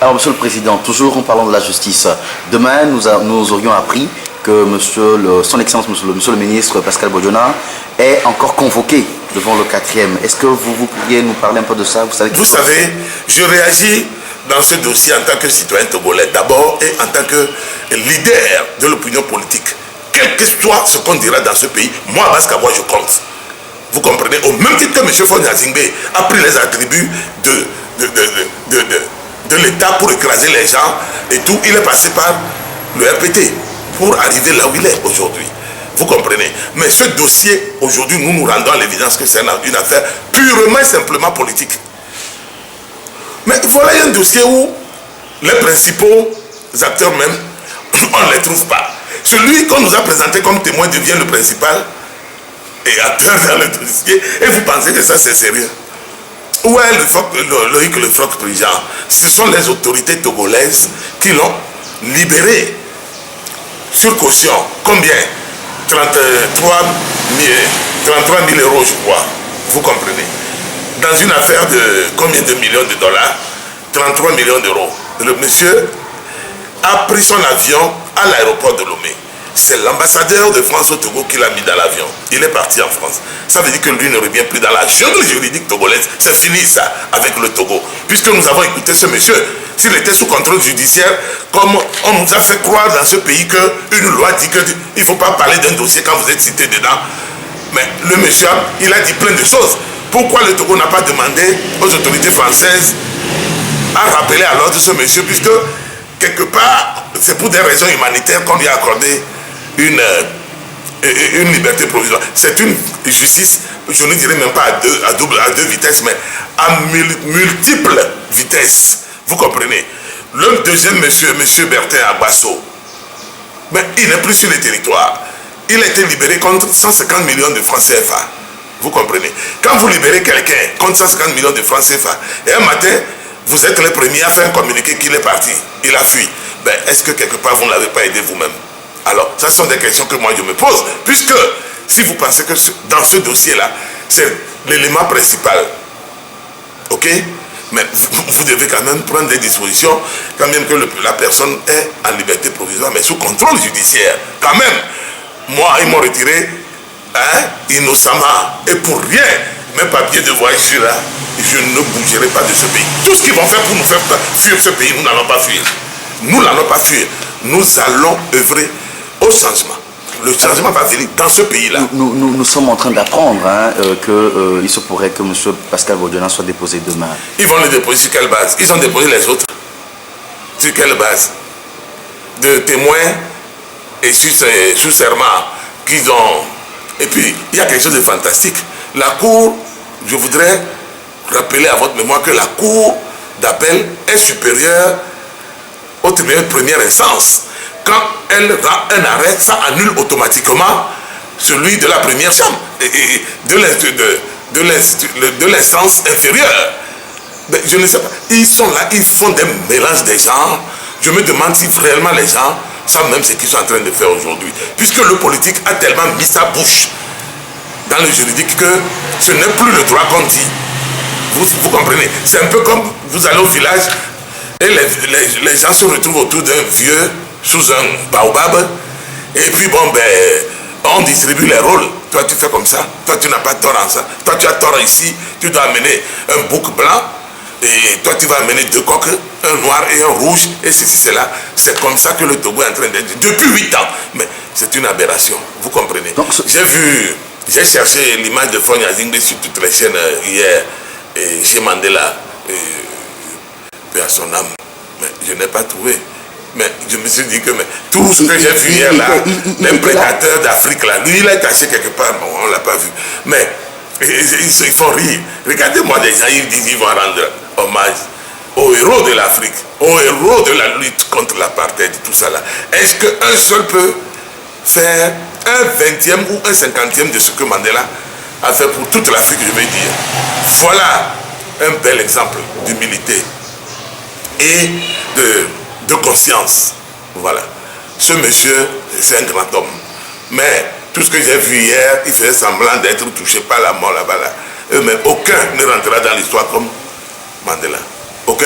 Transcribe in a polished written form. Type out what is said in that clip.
Alors, Monsieur le Président, toujours en parlant de la justice, demain, nous aurions appris que Son Excellence, Monsieur le Ministre Pascal Bodiona est encore convoqué devant le 4e. Est-ce que vous pourriez nous parler un peu de ça? Vous savez, je réagis dans ce dossier en tant que citoyen togolais d'abord et en tant que leader de l'opinion politique. Quel que soit ce qu'on dira dans ce pays, moi, Abbas Kabwa, je compte. Vous comprenez? Au même titre que M. Fonya Zingbe a pris les attributs de l'État pour écraser les gens et tout, il est passé par le RPT pour arriver là où il est aujourd'hui. Vous comprenez? Mais ce dossier, aujourd'hui, nous rendons à l'évidence que c'est une affaire purement et simplement politique. Mais voilà un dossier où les principaux acteurs même, on ne les trouve pas. Celui qu'on nous a présenté comme témoin devient le principal et acteur dans le dossier. Et vous pensez que ça c'est sérieux? Où est Loïc Le Froc Prigent? Ce sont les autorités togolaises qui l'ont libéré sur caution. Combien? 33 000 euros, je crois. Vous comprenez? Dans une affaire de combien de millions de dollars? 33 millions d'euros. Le monsieur a pris son avion à l'aéroport de Lomé. C'est l'ambassadeur de France au Togo qui l'a mis dans l'avion. Il est parti en France. Ça veut dire que lui ne revient plus dans la jungle juridique togolaise. C'est fini ça avec le Togo. Puisque nous avons écouté ce monsieur, s'il était sous contrôle judiciaire, comme on nous a fait croire dans ce pays qu'une loi dit qu'il ne faut pas parler d'un dossier quand vous êtes cité dedans. Mais le monsieur, il a dit plein de choses. Pourquoi le Togo n'a pas demandé aux autorités françaises à rappeler à l'ordre ce monsieur, puisque quelque part, c'est pour des raisons humanitaires qu'on lui a accordé une liberté provisoire. C'est une justice, je ne dirais même pas à deux vitesses, mais à multiples vitesses. Vous comprenez? Le deuxième monsieur, monsieur Bertin Agbasso, mais il n'est plus sur le territoire. Il a été libéré contre 150 millions de francs CFA. Vous comprenez? Quand vous libérez quelqu'un contre 150 millions de francs CFA, et un matin, vous êtes les premiers à faire un communiqué qu'il est parti, il a fui. Ben, est-ce que quelque part vous ne l'avez pas aidé vous-même? Alors, ce sont des questions que moi je me pose, puisque si vous pensez que dans ce dossier-là, c'est l'élément principal, ok? Mais vous devez quand même prendre des dispositions, quand même que la personne est en liberté provisoire, mais sous contrôle judiciaire. Quand même, moi, ils m'ont retiré innocemment, et pour rien, mes papiers de voyage là, je ne bougerai pas de ce pays. Tout ce qu'ils vont faire pour nous faire fuir ce pays, nous n'allons pas fuir. Nous n'allons pas fuir. Nous allons œuvrer au changement. Le changement va venir dans ce pays-là. Nous sommes en train d'apprendre qu'il se pourrait que M. Pascal Bodiona soit déposé demain. Ils vont le déposer sur quelle base? Ils ont déposé les autres. Sur quelle base? De témoins et sous serment qu'ils ont. Et puis, il y a quelque chose de fantastique. La Cour, je voudrais rappeler à votre mémoire que la Cour d'appel est supérieure au tribunal de première instance. Quand elle rend un arrêt, ça annule automatiquement celui de la première chambre et de l'instance inférieure. Mais je ne sais pas. Ils sont là, ils font des mélanges des genres. Je me demande si réellement les gens savent même ce qu'ils sont en train de faire aujourd'hui. Puisque le politique a tellement mis sa bouche dans le juridique que ce n'est plus le droit qu'on dit. Vous comprenez? C'est un peu comme vous allez au village et les gens se retrouvent autour d'un vieux sous un baobab et puis bon ben on distribue les rôles. Toi tu fais comme ça, toi tu n'as pas tort en ça, toi tu as tort ici, tu dois amener un bouc blanc et toi tu vas amener deux coqs, un noir et un rouge et ceci cela. C'est comme ça que le Togo est en train d'être depuis 8 ans. Mais c'est une aberration, vous comprenez? J'ai cherché l'image de Fonya Zingbe sur toutes les chaînes hier et j'ai Mandela paix à son âme, mais je n'ai pas trouvé. Mais je me suis dit que tout ce que j'ai vu hier là, les prédateurs d'Afrique là, lui il est caché quelque part, bon, on ne l'a pas vu. Mais ils font rire. Regardez-moi des gens, ils disent qu'ils vont rendre hommage aux héros de l'Afrique, aux héros de la lutte contre l'apartheid, tout ça là. Est-ce qu'un seul peut faire un 20e ou un 50e de ce que Mandela a fait pour toute l'Afrique, je vais dire? Voilà un bel exemple d'humilité et de conscience. Voilà. Ce monsieur, c'est un grand homme. Mais tout ce que j'ai vu hier, il faisait semblant d'être touché par la mort là-bas. Là. Mais aucun ne rentrera dans l'histoire comme Mandela. Aucun.